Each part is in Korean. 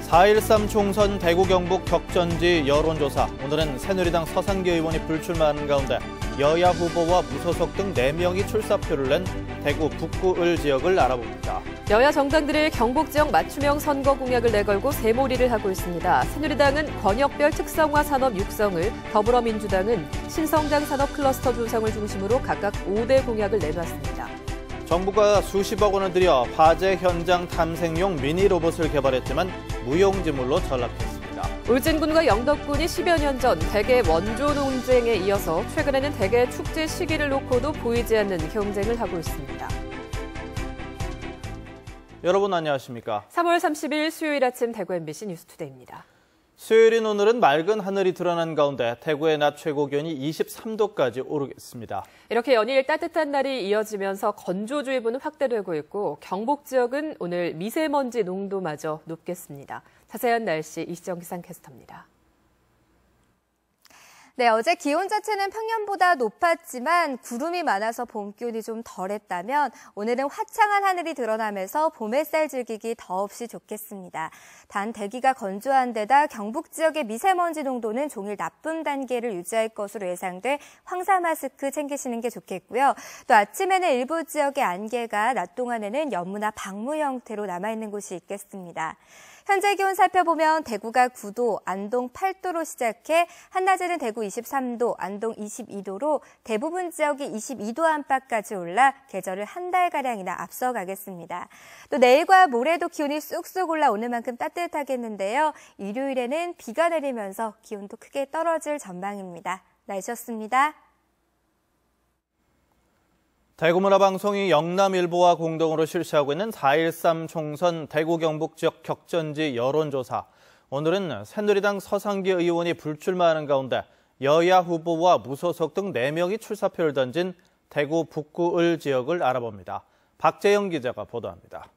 4.13 총선 대구 경북 격전지 여론조사. 오늘은 새누리당 서상기 의원이 불출마하는 가운데 여야 후보와 무소속 등 4명이 출사표를 낸 대구 북구을 지역을 알아봅니다. 여야 정당들이 경북 지역 맞춤형 선거 공약을 내걸고 새몰이를 하고 있습니다. 새누리당은 권역별 특성화 산업 육성을, 더불어민주당은 신성장 산업 클러스터 조성을 중심으로 각각 5대 공약을 내놨습니다. 정부가 수십억 원을 들여 화재 현장 탐색용 미니 로봇을 개발했지만 무용지물로 전락했습니다. 울진군과 영덕군이 10여 년 전 대게 원조 논쟁에 이어서 최근에는 대게 축제 시기를 놓고도 보이지 않는 경쟁을 하고 있습니다. 여러분 안녕하십니까? 3월 30일 수요일 아침 대구 MBC 뉴스투데이입니다. 수요일인 오늘은 맑은 하늘이 드러난 가운데 대구의 낮 최고 기온이 23도까지 오르겠습니다. 이렇게 연일 따뜻한 날이 이어지면서 건조주의보는 확대되고 있고 경북 지역은 오늘 미세먼지 농도마저 높겠습니다. 자세한 날씨 이시정 기상캐스터입니다. 네, 어제 기온 자체는 평년보다 높았지만 구름이 많아서 봄 기온이 좀 덜했다면 오늘은 화창한 하늘이 드러나면서 봄 햇살 즐기기 더없이 좋겠습니다. 단 대기가 건조한 데다 경북 지역의 미세먼지 농도는 종일 나쁨 단계를 유지할 것으로 예상돼 황사 마스크 챙기시는 게 좋겠고요. 또 아침에는 일부 지역의 안개가 낮 동안에는 연무나 방무 형태로 남아있는 곳이 있겠습니다. 현재 기온 살펴보면 대구가 9도, 안동 8도로 시작해 한낮에는 대구 23도, 안동 22도로 대부분 지역이 22도 안팎까지 올라 계절을 한 달가량이나 앞서가겠습니다. 또 내일과 모레도 기온이 쑥쑥 올라오는 만큼 따뜻하겠는데요. 일요일에는 비가 내리면서 기온도 크게 떨어질 전망입니다. 날씨였습니다. 대구문화방송이 영남일보와 공동으로 실시하고 있는 4.13 총선 대구 경북 지역 격전지 여론조사. 오늘은 새누리당 서상기 의원이 불출마하는 가운데 여야 후보와 무소속 등 4명이 출사표를 던진 대구 북구을 지역을 알아봅니다. 박재영 기자가 보도합니다.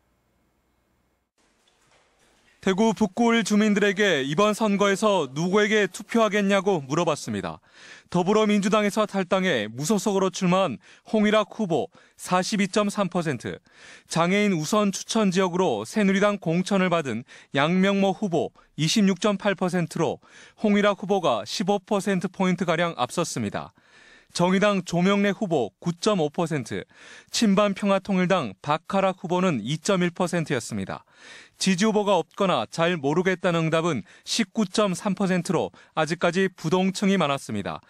대구 북구을 주민들에게 이번 선거에서 누구에게 투표하겠냐고 물어봤습니다. 더불어민주당에서 탈당해 무소속으로 출마한 홍일학 후보 42.3%, 장애인 우선 추천 지역으로 새누리당 공천을 받은 양명모 후보 26.8%로 홍일학 후보가 15%포인트가량 앞섰습니다. 정의당 조명래 후보 9.5%, 친반평화통일당 박하락 후보는 2.1%였습니다. 지지 후보가 없거나 잘 모르겠다는 응답은 19.3%로 아직까지 부동층이 많았습니다.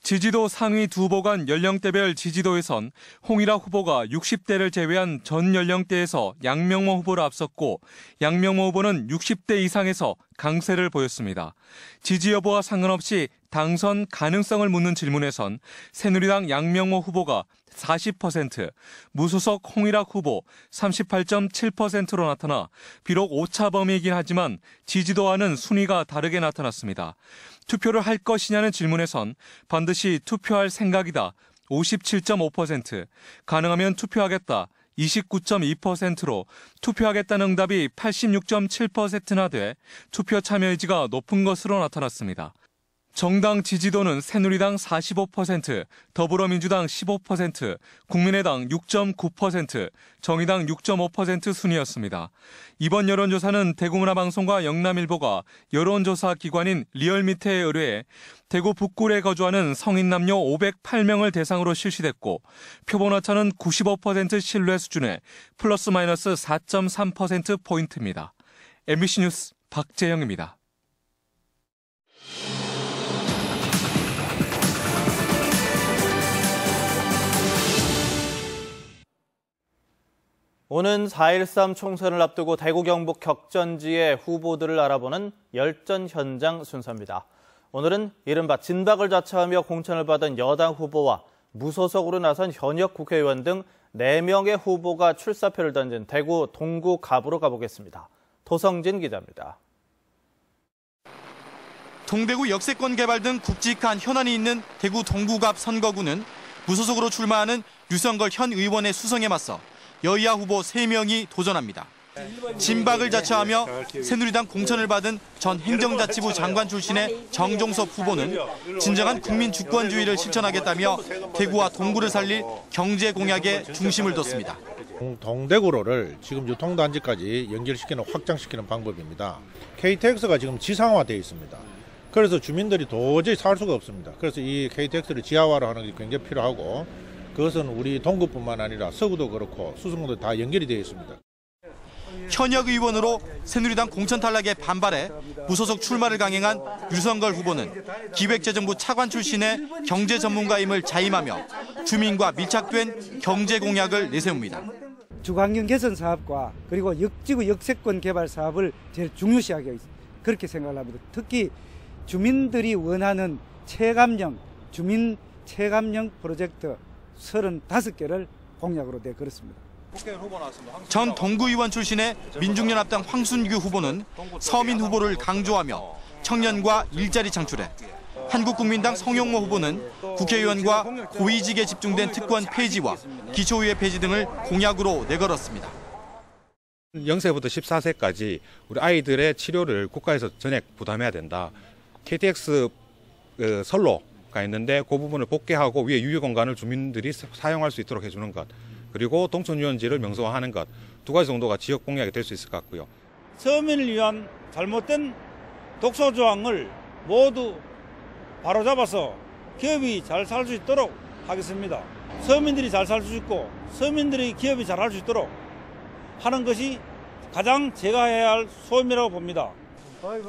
지지도 상위 두 후보 간 연령대별 지지도에선 홍일학 후보가 60대를 제외한 전 연령대에서 양명모 후보를 앞섰고 양명모 후보는 60대 이상에서 강세를 보였습니다. 지지 여부와 상관없이 당선 가능성을 묻는 질문에선 새누리당 양명모 후보가 40%, 무소속 홍일학 후보 38.7%로 나타나 비록 오차 범위이긴 하지만 지지도와는 순위가 다르게 나타났습니다. 투표를 할 것이냐는 질문에선 반드시 투표할 생각이다 57.5%, 가능하면 투표하겠다 29.2%로 투표하겠다는 응답이 86.7%나 돼 투표 참여 의지가 높은 것으로 나타났습니다. 정당 지지도는 새누리당 45%, 더불어민주당 15%, 국민의당 6.9%, 정의당 6.5% 순이었습니다. 이번 여론조사는 대구문화방송과 영남일보가 여론조사 기관인 리얼미터에 의뢰해 대구 북구에 거주하는 성인 남녀 508명을 대상으로 실시됐고 표본오차는 95% 신뢰 수준의 플러스 마이너스 4.3%포인트입니다. MBC 뉴스 박재영입니다. 오는 4.13 총선을 앞두고 대구 경북 격전지의 후보들을 알아보는 열전 현장 순서입니다. 오늘은 이른바 진박을 자처하며 공천을 받은 여당 후보와 무소속으로 나선 현역 국회의원 등 4명의 후보가 출사표를 던진 대구 동구 갑으로 가보겠습니다. 도성진 기자입니다. 동대구 역세권 개발 등 굵직한 현안이 있는 대구 동구갑 선거구는 무소속으로 출마하는 유성걸 현 의원의 수성에 맞서 여야 후보 3명이 도전합니다. 진박을 자처하며 새누리당 공천을 받은 전 행정자치부 장관 출신의 정종섭 후보는 진정한 국민 주권주의를 실천하겠다며 대구와 동구를 살릴 경제 공약에 중심을 뒀습니다. 동대구로를 지금 유통단지까지 연결시키는 확장시키는 방법입니다. KTX가 지금 지상화되어 있습니다. 그래서 주민들이 도저히 살 수가 없습니다. 그래서 이 KTX를 지하화를 하는 게 굉장히 필요하고 그것은 우리 동구뿐만 아니라 서구도 그렇고 수성도 다 연결이 되어 있습니다. 현역 의원으로 새누리당 공천 탈락에 반발해 무소속 출마를 강행한 유성걸 후보는 기획재정부 차관 출신의 경제 전문가임을 자임하며 주민과 밀착된 경제 공약을 내세웁니다. 주거환경 개선 사업과 그리고 지구 역세권 개발 사업을 제일 중요시하게 그렇게 생각을 합니다. 특히 주민들이 원하는 체감형, 주민 체감형 프로젝트 35개를 공약으로 내걸었습니다. 전 동구의원 출신의 민중연합당 황순규 후보는 서민 후보를 강조하며 청년과 일자리 창출에, 한국국민당 성용모 후보는 국회의원과 고위직에 집중된 특권 폐지와 기초의회 폐지 등을 공약으로 내걸었습니다. 0세부터 14세까지 우리 아이들의 치료를 국가에서 전액 부담해야 된다. KTX 선로가 있는데 그 부분을 복개하고 위에 유휴공간을 주민들이 사용할 수 있도록 해주는 것. 그리고 동천유원지를 명소화하는 것. 2가지 정도가 지역 공약이 될 수 있을 것 같고요. 서민을 위한 잘못된 독소조항을 모두 바로잡아서 기업이 잘 살 수 있도록 하겠습니다. 서민들이 잘 살 수 있고 서민들이 기업이 잘 할 수 있도록 하는 것이 가장 제가 해야 할 소임이라고 봅니다.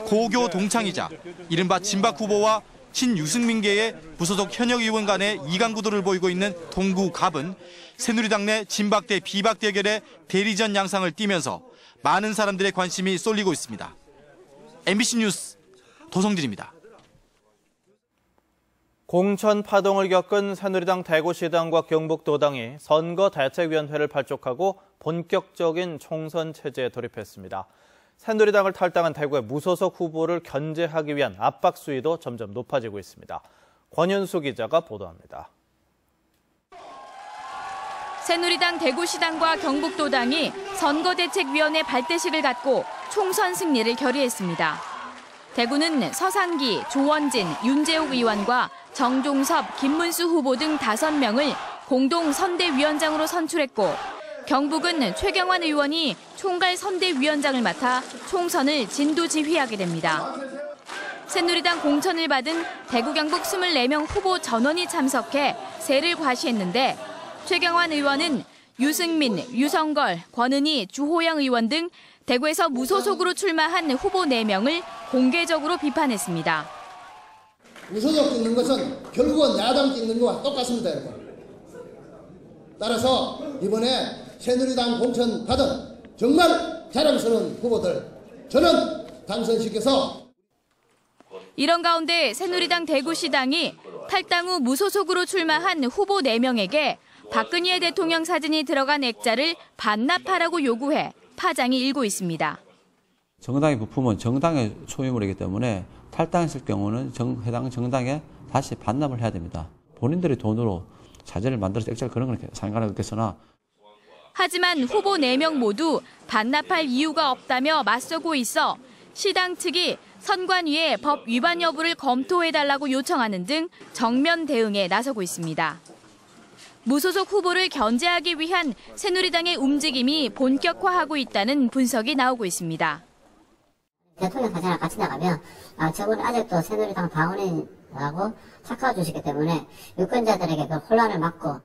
고교 동창이자 이른바 진박 후보와 신유승민계의 무소속 현역 의원 간의 이강구도를 보이고 있는 동구갑은 새누리당 내 진박 대 비박 대결의 대리전 양상을 띠면서 많은 사람들의 관심이 쏠리고 있습니다. MBC 뉴스 도성진입니다. 공천 파동을 겪은 새누리당 대구시당과 경북도당이 선거대책위원회를 발족하고 본격적인 총선 체제에 돌입했습니다. 새누리당을 탈당한 대구의 무소속 후보를 견제하기 위한 압박 수위도 점점 높아지고 있습니다. 권현수 기자가 보도합니다. 새누리당 대구시당과 경북도당이 선거대책위원회 발대식을 갖고 총선 승리를 결의했습니다. 대구는 서상기, 조원진, 윤재욱 의원과 정종섭, 김문수 후보 등 5명을 공동 선대위원장으로 선출했고 경북은 최경환 의원이 총괄 선대위원장을 맡아 총선을 진두지휘하게 됩니다. 새누리당 공천을 받은 대구 경북 24명 후보 전원이 참석해 세를 과시했는데 최경환 의원은 유승민, 유성걸, 권은희, 주호영 의원 등 대구에서 무소속으로 출마한 후보 4명을 공개적으로 비판했습니다. 무소속 찍는 것은 결국은 야당 찍는 것과 똑같습니다, 여러분. 따라서 이번에 새누리당 공천 받은 정말 자랑스러운 후보들 저는 당선시켜서 이런 가운데 새누리당 대구시당이 탈당 후 무소속으로 출마한 후보 4명에게 박근혜 대통령 사진이 들어간 액자를 반납하라고 요구해 파장이 일고 있습니다. 정당의 부품은 정당의 소유물이기 때문에 탈당했을 경우는 해당 정당에 다시 반납을 해야 됩니다. 본인들의 돈으로 자재를 만들어서 액자를 그런 건 상관없겠으나 하지만 후보 4명 모두 반납할 이유가 없다며 맞서고 있어 시당 측이 선관위에 법 위반 여부를 검토해달라고 요청하는 등 정면 대응에 나서고 있습니다. 무소속 후보를 견제하기 위한 새누리당의 움직임이 본격화하고 있다는 분석이 나오고 있습니다. 대통령 사진이랑 같이 나가면 저분은 아직도 새누리당 당원이라고 착각해 주시기 때문에 유권자들에게 그 혼란을 막고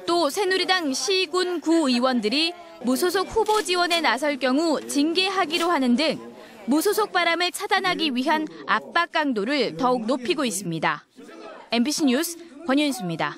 또 새누리당 시, 군, 구 의원들이 무소속 후보 지원에 나설 경우 징계하기로 하는 등 무소속 바람을 차단하기 위한 압박 강도를 더욱 높이고 있습니다. MBC 뉴스 권윤수입니다.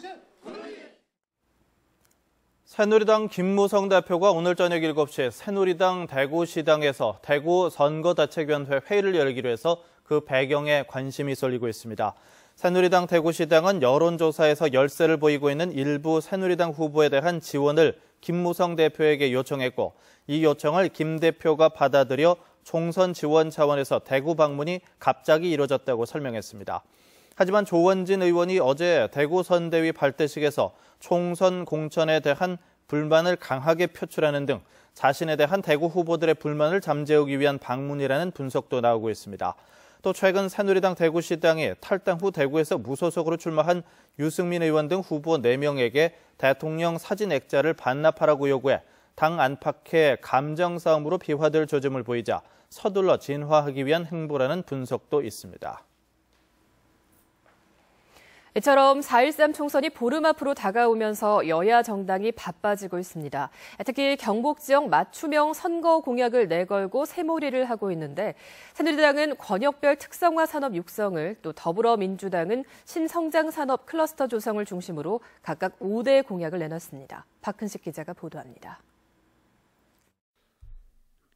새누리당 김무성 대표가 오늘 저녁 7시에 새누리당 대구시당에서 대구 선거대책위원회 회의를 열기로 해서 그 배경에 관심이 쏠리고 있습니다. 새누리당 대구시당은 여론조사에서 열세를 보이고 있는 일부 새누리당 후보에 대한 지원을 김무성 대표에게 요청했고 이 요청을 김 대표가 받아들여 총선 지원 차원에서 대구 방문이 갑자기 이뤄졌다고 설명했습니다. 하지만 조원진 의원이 어제 대구 선대위 발대식에서 총선 공천에 대한 불만을 강하게 표출하는 등 자신에 대한 대구 후보들의 불만을 잠재우기 위한 방문이라는 분석도 나오고 있습니다. 또 최근 새누리당 대구시당이 탈당 후 대구에서 무소속으로 출마한 유승민 의원 등 후보 4명에게 대통령 사진 액자를 반납하라고 요구해 당 안팎의 감정 싸움으로 비화될 조짐을 보이자 서둘러 진화하기 위한 행보라는 분석도 있습니다. 이처럼 4.13 총선이 보름 앞으로 다가오면서 여야 정당이 바빠지고 있습니다. 특히 경북 지역 맞춤형 선거 공약을 내걸고 새몰이를 하고 있는데 새누리당은 권역별 특성화 산업 육성을, 또 더불어민주당은 신성장 산업 클러스터 조성을 중심으로 각각 5대 공약을 내놨습니다. 박근식 기자가 보도합니다.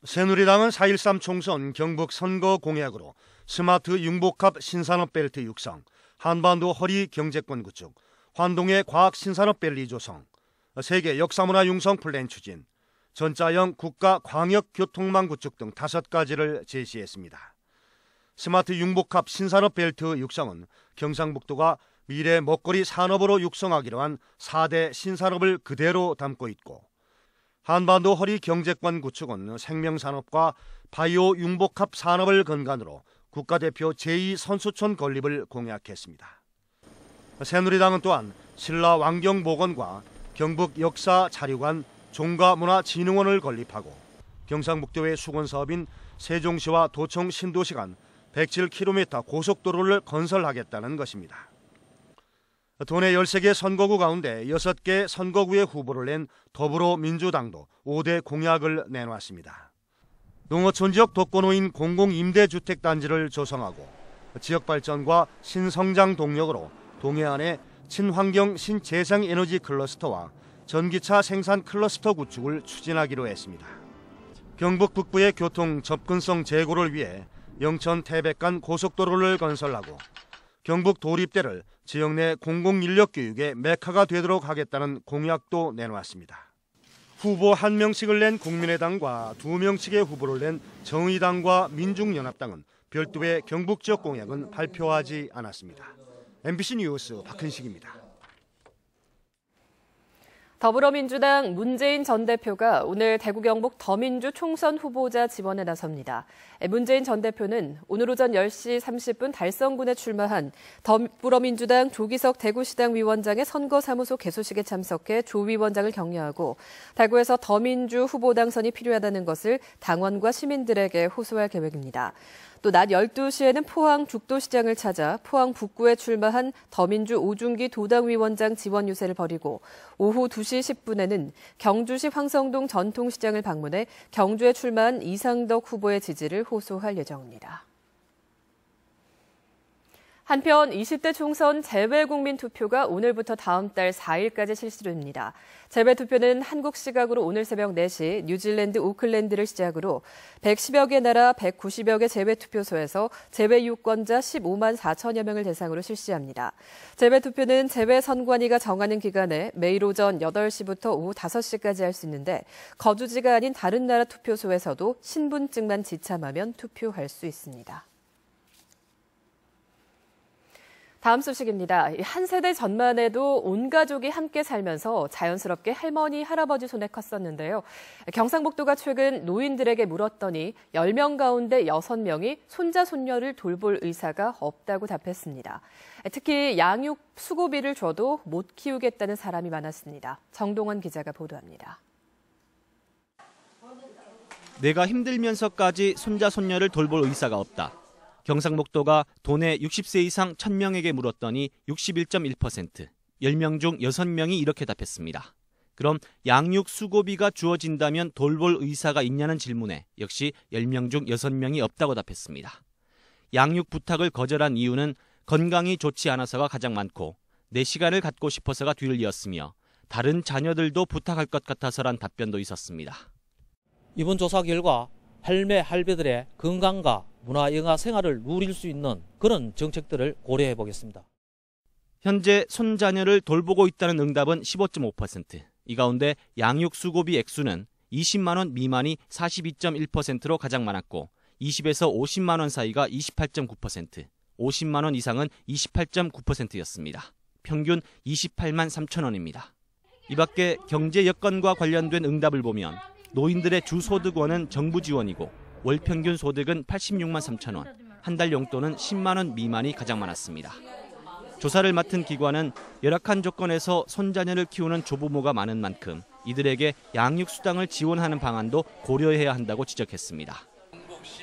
새누리당은 4.13 총선 경북 선거 공약으로 스마트 융복합 신산업 벨트 육성, 한반도 허리 경제권 구축, 환동의 과학 신산업 밸리 조성, 세계 역사문화 융성 플랜 추진, 전자형 국가 광역 교통망 구축 등 5가지를 제시했습니다. 스마트 융복합 신산업 벨트 육성은 경상북도가 미래 먹거리 산업으로 육성하기로 한 4대 신산업을 그대로 담고 있고, 한반도 허리 경제권 구축은 생명산업과 바이오 융복합 산업을 근간으로 국가대표 제2선수촌 건립을 공약했습니다. 새누리당은 또한 신라 왕경복원과 경북 역사자료관 종가문화진흥원을 건립하고 경상북도의 수건사업인 세종시와 도청 신도시 간 107km 고속도로를 건설하겠다는 것입니다. 도내 13개 선거구 가운데 6개 선거구의 후보를 낸 더불어민주당도 5대 공약을 내놨습니다. 농어촌 지역 독거노인 공공임대주택단지를 조성하고 지역발전과 신성장 동력으로 동해안의 친환경 신재생에너지 클러스터와 전기차 생산 클러스터 구축을 추진하기로 했습니다. 경북 북부의 교통 접근성 제고를 위해 영천 태백간 고속도로를 건설하고 경북 도립대를 지역 내 공공인력 교육의 메카가 되도록 하겠다는 공약도 내놓았습니다. 후보 1명씩을 낸 국민의당과 2명씩의 후보를 낸 정의당과 민중연합당은 별도의 경북 지역 공약은 발표하지 않았습니다. MBC 뉴스 박근식입니다. 더불어민주당 문재인 전 대표가 오늘 대구 경북 더민주 총선 후보자 지원에 나섭니다. 문재인 전 대표는 오늘 오전 10시 30분 달성군에 출마한 더불어민주당 조기석 대구시당 위원장의 선거사무소 개소식에 참석해 조 위원장을 격려하고 대구에서 더민주 후보 당선이 필요하다는 것을 당원과 시민들에게 호소할 계획입니다. 또 낮 12시에는 포항 죽도시장을 찾아 포항 북구에 출마한 더민주 오중기 도당위원장 지원 유세를 벌이고 오후 2시 10분에는 경주시 황성동 전통시장을 방문해 경주에 출마한 이상덕 후보의 지지를 호소할 예정입니다. 한편 20대 총선 재외국민 투표가 오늘부터 다음 달 4일까지 실시됩니다. 재외투표는 한국 시각으로 오늘 새벽 4시 뉴질랜드 오클랜드를 시작으로 110여 개 나라 190여 개 재외투표소에서 재외유권자 15만 4천여 명을 대상으로 실시합니다. 재외투표는 재외선관위가 정하는 기간에 매일 오전 8시부터 오후 5시까지 할 수 있는데 거주지가 아닌 다른 나라 투표소에서도 신분증만 지참하면 투표할 수 있습니다. 다음 소식입니다. 한 세대 전만 해도 온 가족이 함께 살면서 자연스럽게 할머니, 할아버지 손에 컸었는데요. 경상북도가 최근 노인들에게 물었더니 10명 가운데 6명이 손자, 손녀를 돌볼 의사가 없다고 답했습니다. 특히 양육 수고비를 줘도 못 키우겠다는 사람이 많았습니다. 정동원 기자가 보도합니다. 내가 힘들면서까지 손자, 손녀를 돌볼 의사가 없다. 경상북도가 도내 60세 이상 1,000명에게 물었더니 61.1%, 10명 중 6명이 이렇게 답했습니다. 그럼 양육 수고비가 주어진다면 돌볼 의사가 있냐는 질문에 역시 10명 중 6명이 없다고 답했습니다. 양육 부탁을 거절한 이유는 건강이 좋지 않아서가 가장 많고 내 시간을 갖고 싶어서가 뒤를 이었으며 다른 자녀들도 부탁할 것 같아서란 답변도 있었습니다. 이번 조사 결과 할매, 할배들의 건강과 문화, 영화 생활을 누릴 수 있는 그런 정책들을 고려해 보겠습니다. 현재 손자녀를 돌보고 있다는 응답은 15.5%. 이 가운데 양육 수고비 액수는 20만 원 미만이 42.1%로 가장 많았고 20에서 50만 원 사이가 28.9%, 50만 원 이상은 28.9%였습니다. 평균 28만 3천 원입니다. 이 밖에 경제 여건과 관련된 응답을 보면 노인들의 주소득원은 정부 지원이고 월 평균 소득은 86만 3천 원, 한 달 용돈은 10만 원 미만이 가장 많았습니다. 조사를 맡은 기관은 열악한 조건에서 손자녀를 키우는 조부모가 많은 만큼 이들에게 양육수당을 지원하는 방안도 고려해야 한다고 지적했습니다.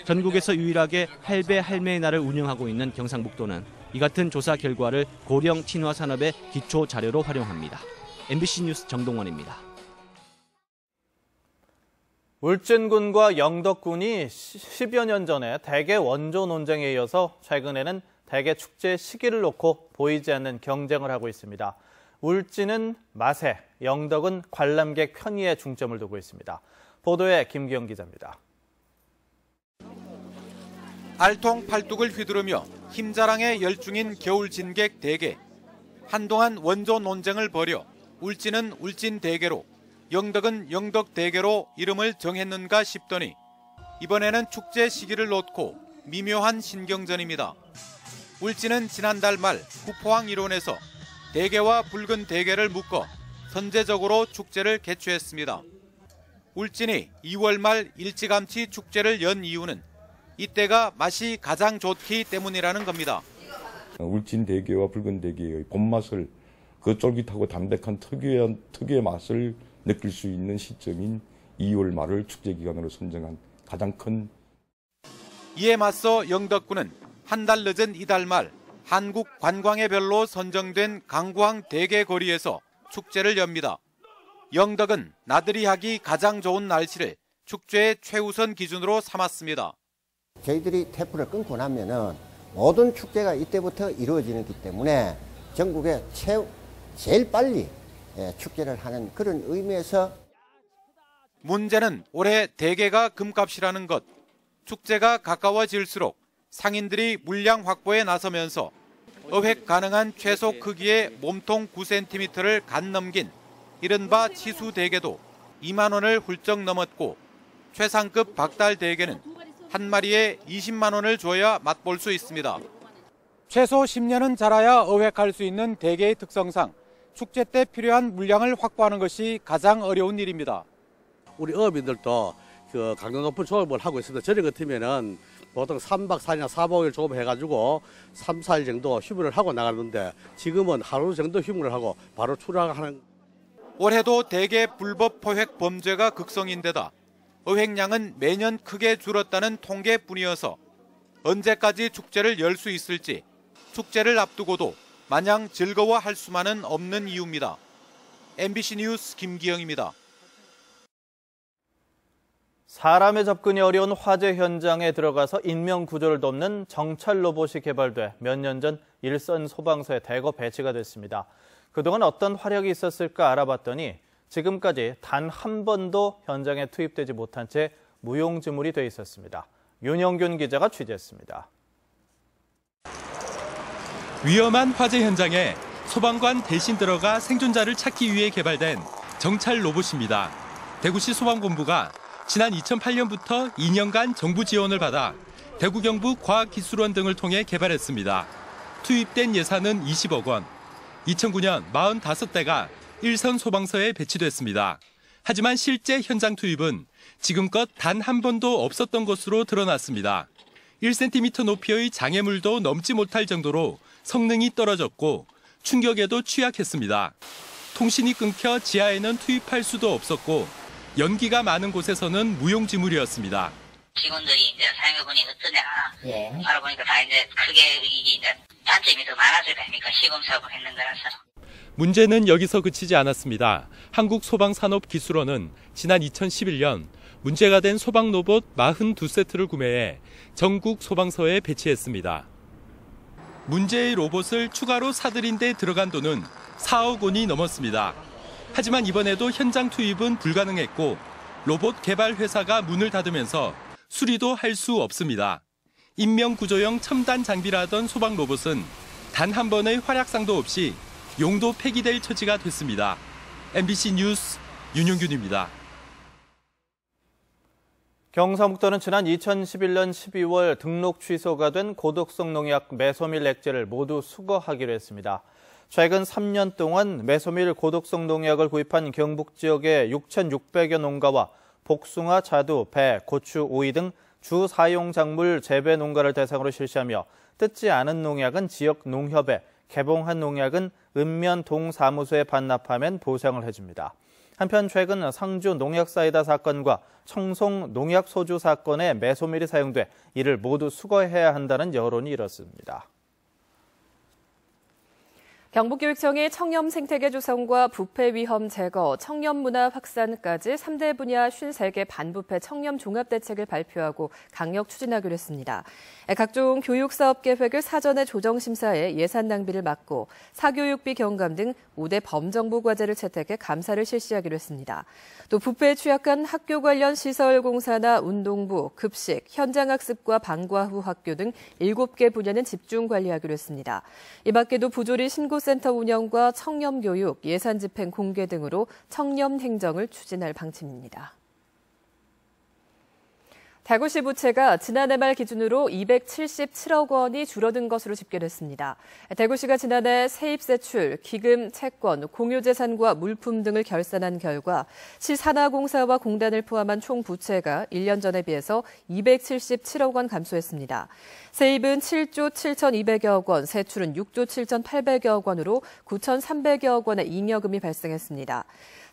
전국에서 유일하게 할배 할매의 날을 운영하고 있는 경상북도는 이 같은 조사 결과를 고령 친화 산업의 기초 자료로 활용합니다. MBC 뉴스 정동원입니다. 울진군과 영덕군이 10여 년 전에 대게 원조 논쟁에 이어서 최근에는 대게 축제 시기를 놓고 보이지 않는 경쟁을 하고 있습니다. 울진은 맛에, 영덕은 관람객 편의에 중점을 두고 있습니다. 보도에 김기영 기자입니다. 알통팔뚝을 휘두르며 힘자랑에 열중인 겨울 진객 대게. 한동안 원조 논쟁을 벌여 울진은 울진 대게로, 영덕은 영덕 대게로 이름을 정했는가 싶더니 이번에는 축제 시기를 놓고 미묘한 신경전입니다. 울진은 지난달 말 구포항 일원에서 대게와 붉은 대게를 묶어 선제적으로 축제를 개최했습니다. 울진이 2월 말 일찌감치 축제를 연 이유는 이때가 맛이 가장 좋기 때문이라는 겁니다. 울진 대게와 붉은 대게의 본맛을 그 쫄깃하고 담백한 특유의 맛을 느낄 수 있는 시점인 2월 말을 축제 기간으로 선정한 가장 큰. 이에 맞서 영덕군은 한 달 늦은 이달 말 한국 관광의 별로 선정된 강구항 대게 거리에서 축제를 엽니다. 영덕은 나들이 하기 가장 좋은 날씨를 축제의 최우선 기준으로 삼았습니다. 저희들이 테프를 끊고 나면은 모든 축제가 이때부터 이루어지기 때문에 전국에 제일 빨리 축제를 하는 그런 의미에서. 문제는 올해 대게가 금값이라는 것. 축제가 가까워질수록 상인들이 물량 확보에 나서면서 어획 가능한 최소 크기의 몸통 9cm를 간 넘긴 이른바 치수 대게도 2만 원을 훌쩍 넘었고 최상급 박달 대게는 한 마리에 20만 원을 줘야 맛볼 수 있습니다. 최소 10년은 자라야 어획할 수 있는 대게의 특성상 축제 때 필요한 물량을 확보하는 것이 가장 어려운 일입니다. 우리 어민들도 그 강도 높은 조업을 하고 있습니다. 저희 같으면은 보통 3박 4일이나 4박 5일 조업해가지고 3, 4일 정도 휴무를 하고 나가는데 지금은 하루 정도 휴무를 하고 바로 출항하는. 올해도 대게 불법 포획 범죄가 극성인데다 어획량은 매년 크게 줄었다는 통계뿐이어서 언제까지 축제를 열 수 있을지 축제를 앞두고도 마냥 즐거워할 수만은 없는 이유입니다. MBC 뉴스 김기영입니다. 사람의 접근이 어려운 화재 현장에 들어가서 인명 구조를 돕는 정찰 로봇이 개발돼 몇 년 전 일선 소방서에 대거 배치가 됐습니다. 그동안 어떤 활약이 있었을까 알아봤더니 지금까지 단 한 번도 현장에 투입되지 못한 채 무용지물이 돼 있었습니다. 윤영균 기자가 취재했습니다. 위험한 화재 현장에 소방관 대신 들어가 생존자를 찾기 위해 개발된 정찰 로봇입니다. 대구시 소방본부가 지난 2008년부터 2년간 정부 지원을 받아 대구 경북 과학기술원 등을 통해 개발했습니다. 투입된 예산은 20억 원. 2009년 45대가 일선 소방서에 배치됐습니다. 하지만 실제 현장 투입은 지금껏 단 한 번도 없었던 것으로 드러났습니다. 1cm 높이의 장애물도 넘지 못할 정도로 성능이 떨어졌고 충격에도 취약했습니다. 통신이 끊겨 지하에는 투입할 수도 없었고 연기가 많은 곳에서는 무용지물이었습니다. 직원들이 이제 사용해보니 어떠냐 알아보니까 다 이제 크게 이게 이제 단점이 더 많았을 거 아닙니까? 시공사업을 했는 거라서. 문제는 여기서 그치지 않았습니다. 한국소방산업기술원은 지난 2011년 문제가 된 소방 로봇 42세트를 구매해 전국 소방서에 배치했습니다. 문제의 로봇을 추가로 사들인 데 들어간 돈은 4억 원이 넘었습니다. 하지만 이번에도 현장 투입은 불가능했고 로봇 개발 회사가 문을 닫으면서 수리도 할 수 없습니다. 인명구조용 첨단 장비라던 소방 로봇은 단 한 번의 활약상도 없이 용도 폐기될 처지가 됐습니다. MBC 뉴스 윤용균입니다. 경상북도는 지난 2011년 12월 등록 취소가 된 고독성 농약 메소밀 액제를 모두 수거하기로 했습니다. 최근 3년 동안 메소밀 고독성 농약을 구입한 경북 지역의 6,600여 농가와 복숭아, 자두, 배, 고추, 오이 등 주 사용 작물 재배 농가를 대상으로 실시하며 뜯지 않은 농약은 지역 농협에, 개봉한 농약은 읍면 동사무소에 반납하면 보상을 해줍니다. 한편 최근 상주 농약사이다 사건과 청송 농약소주 사건에 메소밀이 사용돼 이를 모두 수거해야 한다는 여론이 일었습니다. 경북교육청이 청렴 생태계 조성과 부패 위험 제거, 청렴 문화 확산까지 3대 분야 53개 반부패 청렴 종합대책을 발표하고 강력 추진하기로 했습니다. 각종 교육사업 계획을 사전에 조정심사해 예산 낭비를 막고 사교육비 경감 등 5대 범정부 과제를 채택해 감사를 실시하기로 했습니다. 또 부패에 취약한 학교 관련 시설 공사나 운동부, 급식, 현장학습과 방과 후 학교 등 7개 분야는 집중 관리하기로 했습니다. 이 밖에도 부조리 신고센터 운영과 청렴교육, 예산 집행 공개 등으로 청렴 행정을 추진할 방침입니다. 대구시 부채가 지난해 말 기준으로 277억 원이 줄어든 것으로 집계됐습니다. 대구시가 지난해 세입세출, 기금, 채권, 공유재산과 물품 등을 결산한 결과 시 산하공사와 공단을 포함한 총 부채가 1년 전에 비해서 277억 원 감소했습니다. 세입은 7조 7,200여억 원, 세출은 6조 7,800여억 원으로 9,300여억 원의 잉여금이 발생했습니다.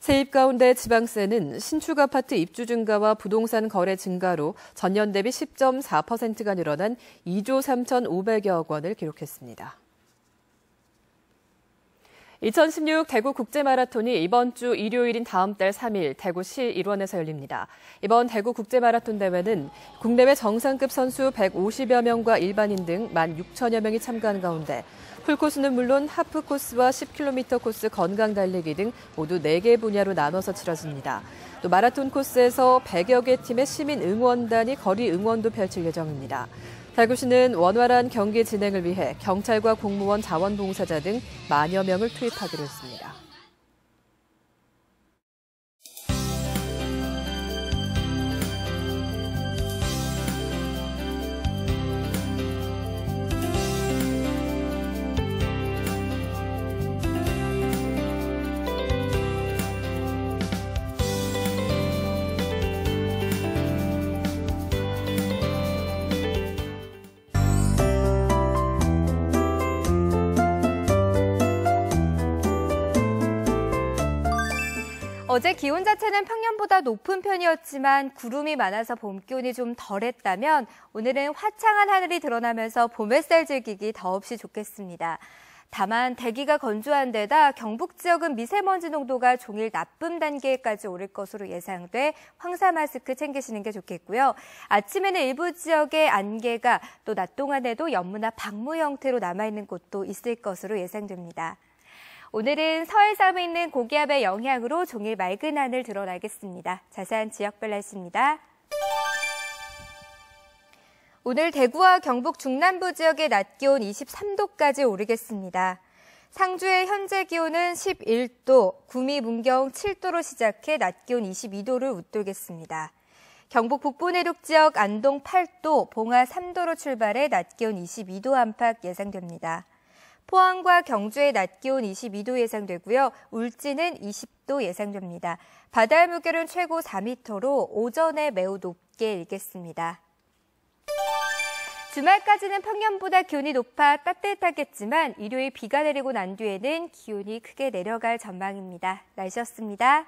세입 가운데 지방세는 신축 아파트 입주 증가와 부동산 거래 증가로 전년 대비 10.4%가 늘어난 2조 3,500여억 원을 기록했습니다. 2016 대구 국제마라톤이 이번 주 일요일인 다음 달 3일 대구시 일원에서 열립니다. 이번 대구 국제마라톤 대회는 국내외 정상급 선수 150여 명과 일반인 등 16,000여 명이 참가한 가운데 풀코스는 물론 하프코스와 10km 코스 건강 달리기 등 모두 4개 분야로 나눠서 치러집니다. 또 마라톤 코스에서 100여 개 팀의 시민 응원단이 거리 응원도 펼칠 예정입니다. 대구시는 원활한 경기 진행을 위해 경찰과 공무원, 자원봉사자 등 만여 명을 투입하기로 했습니다. 어제 기온 자체는 평년보다 높은 편이었지만 구름이 많아서 봄 기온이 좀 덜했다면 오늘은 화창한 하늘이 드러나면서 봄 햇살 즐기기 더없이 좋겠습니다. 다만 대기가 건조한 데다 경북 지역은 미세먼지 농도가 종일 나쁨 단계까지 오를 것으로 예상돼 황사 마스크 챙기시는 게 좋겠고요. 아침에는 일부 지역에 안개가 또 낮 동안에도 연무나 방무 형태로 남아있는 곳도 있을 것으로 예상됩니다. 오늘은 서해섬에 있는 고기압의 영향으로 종일 맑은 하늘 드러나겠습니다. 자세한 지역별 날씨입니다. 오늘 대구와 경북 중남부 지역의 낮 기온 23도까지 오르겠습니다. 상주의 현재 기온은 11도, 구미, 문경 7도로 시작해 낮 기온 22도를 웃돌겠습니다. 경북 북부 내륙 지역 안동 8도, 봉화 3도로 출발해 낮 기온 22도 안팎 예상됩니다. 포항과 경주의 낮 기온 22도 예상되고요. 울진은 20도 예상됩니다. 바다의 물결은 최고 4m로 오전에 매우 높게 일겠습니다. 주말까지는 평년보다 기온이 높아 따뜻하겠지만 일요일 비가 내리고 난 뒤에는 기온이 크게 내려갈 전망입니다. 날씨였습니다.